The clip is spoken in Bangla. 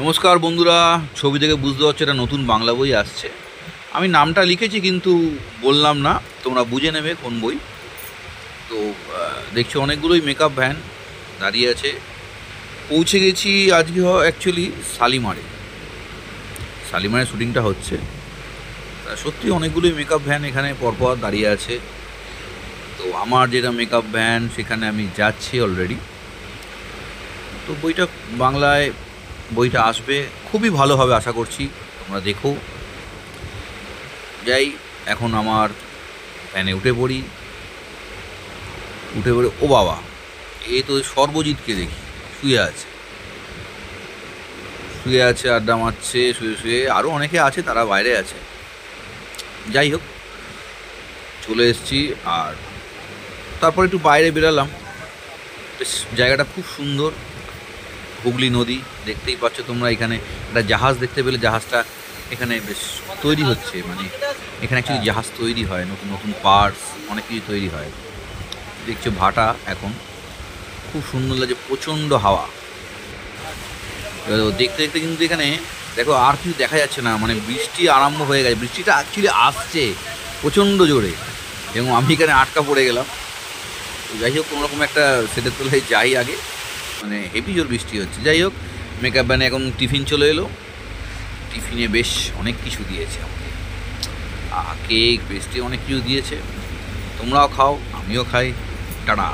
নমস্কার বন্ধুরা, ছবি থেকে বুঝতে পারছো এটা নতুন বাংলা বই আসছে। আমি নামটা লিখেছি কিন্তু বললাম না, তোমরা বুঝে নেবে কোন বই। তো দেখছি অনেকগুলোই মেকআপ ভ্যান দাঁড়িয়ে আছে। পৌঁছে গেছি আজকে অ্যাকচুয়ালি শালিমারে শ্যুটিংটা হচ্ছে। সত্যি অনেকগুলোই মেকআপ ভ্যান এখানে পরপর দাঁড়িয়ে আছে। তো আমার যেটা মেকআপ ভ্যান সেখানে আমি যাচ্ছি অলরেডি। তো বইটা আসবে, খুবই ভালো হবে আশা করছি, তোমরা দেখো। যাই, এখন আমার ভ্যানে উঠে পড়ে ও বাবা, এ তো সর্বজিৎকে দেখি শুয়ে আছে আড্ডা মারছে শুয়ে শুয়ে। আরও অনেকে আছে, তারা বাইরে আছে। যাই হোক, চলে এসেছি। আর তারপর একটু বাইরে বেরালাম। বেশ জায়গাটা খুব সুন্দর। হুগলি নদী দেখতেই পাচ্ছ তোমরা। এখানে একটা জাহাজ দেখতে পেলে, জাহাজটা এখানে বেশ তৈরি হচ্ছে। মানে এখানে অ্যাকচুয়ালি জাহাজ তৈরি হয়, নতুন নতুন পার্টস অনেক কিছু তৈরি হয়। দেখছো ভাটা এখন খুব সুন্দর লাগছে, প্রচণ্ড হাওয়া। এবার দেখতে দেখতে কিন্তু এখানে দেখো আর কিছু দেখা যাচ্ছে না, মানে বৃষ্টি আরম্ভ হয়ে গেছে। বৃষ্টিটা অ্যাকচুয়ালি আসছে প্রচণ্ড জোরে, এবং আমি এখানে আটকা পড়ে গেলাম। তো যাই হোক, কোনোরকম একটা সেটের তলায় যাই আগে, মানে হেভি জোর বৃষ্টি হচ্ছে। যাই হোক, মেকআপ ভ্যানে এখন টিফিন চলে এলো। টিফিনে বেশ অনেক কিছু দিয়েছে আমাকে, কেক পেস্ট্রি অনেক কিছু দিয়েছে। তোমরাও খাও, আমিও খাই। টাটা।